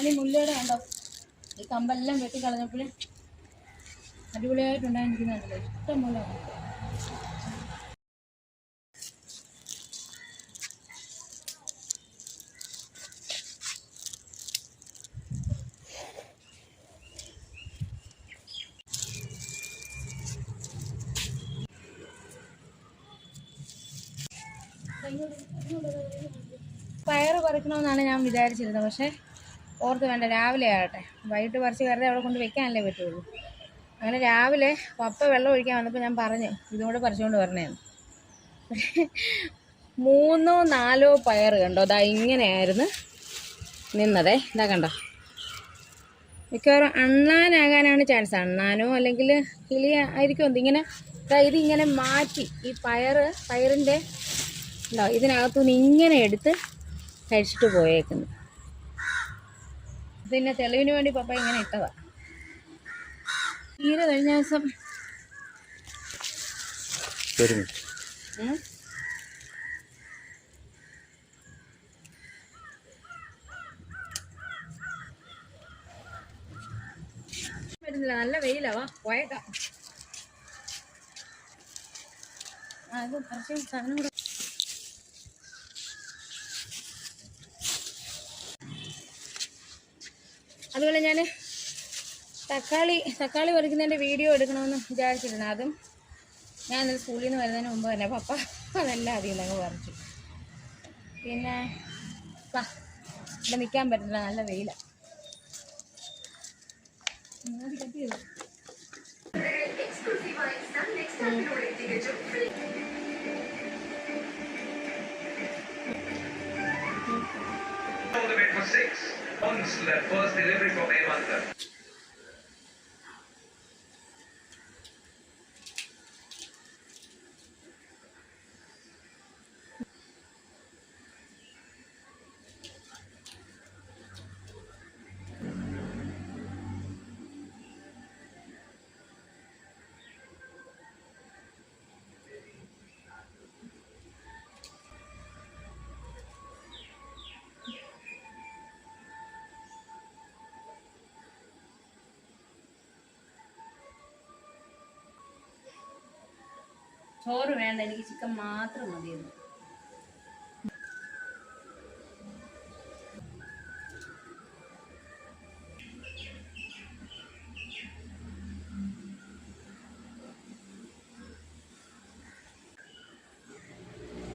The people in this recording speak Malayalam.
ഈ മുല്ലയുടെ കണ്ടോ, ഈ കമ്പെല്ലാം വെട്ടിക്കളഞ്ഞപ്പോൾ അടിപൊളിയായിട്ടുണ്ടായിരിക്കുന്നുണ്ടല്ലോ, ഇഷ്ടം പോലെ. പയറ് പറിക്കണമെന്നാണ് ഞാൻ വിചാരിച്ചിരുന്നത്, പക്ഷേ ഓർത്ത് വേണ്ട, രാവിലെ ആകട്ടെ, വൈകിട്ട് പറിച്ച് വെറുതെ അവിടെ കൊണ്ട് വെക്കാനല്ലേ പറ്റുള്ളൂ. അങ്ങനെ രാവിലെ പപ്പ വെള്ളം ഒഴിക്കാൻ വന്നപ്പോൾ ഞാൻ പറഞ്ഞു ഇതും കൂടെ പറിച്ചുകൊണ്ട് വരണേന്ന്. 3-4 പയറ് കണ്ടോ, അതാ ഇങ്ങനെയായിരുന്നു നിന്നതേ. ഇതാ കണ്ടോ, മിക്കവാറും അണ്ണാനാകാനാണ് ചാൻസ്. അണ്ണാനോ അല്ലെങ്കിൽ കിളി ആയിരിക്കും എന്തിങ്ങനെ. ഇതിങ്ങനെ മാറ്റി ഈ പയറിൻ്റെ ഉണ്ടോ ഇതിനകത്തുനിന്ന് ഇങ്ങനെ എടുത്ത് കഴിച്ചിട്ട് പോയേക്കുന്നു. പിന്നെ തെളിവിന് വേണ്ടി പപ്പ ഇങ്ങനെ ഇട്ടതാ. തീരെ കഴിഞ്ഞ ദിവസം വരുന്നില്ല, നല്ല വെയിലാവാ, പോയേക്കാം. അത് കുറച്ച് സാധനം കൂടെ. അതുപോലെ ഞാൻ തക്കാളി പറിക്കുന്നതിൻ്റെ വീഡിയോ എടുക്കണമെന്ന് വിചാരിച്ചിരുന്നു. അതും ഞാൻ ഇന്നലെ സ്കൂളിൽ നിന്ന് വരുന്നതിന് മുമ്പ് തന്നെ പപ്പ അതെല്ലാം അതിൽ നിന്ന് പറിച്ചു. പിന്നെ ഇവിടെ നിൽക്കാൻ പറ്റില്ല, നല്ല വെയിലാണ്. First delivery from Hemanta. ചോറ് വേണ്ട, എനിക്ക് ചിക്കൻ മാത്രം മതിയായിരുന്നു.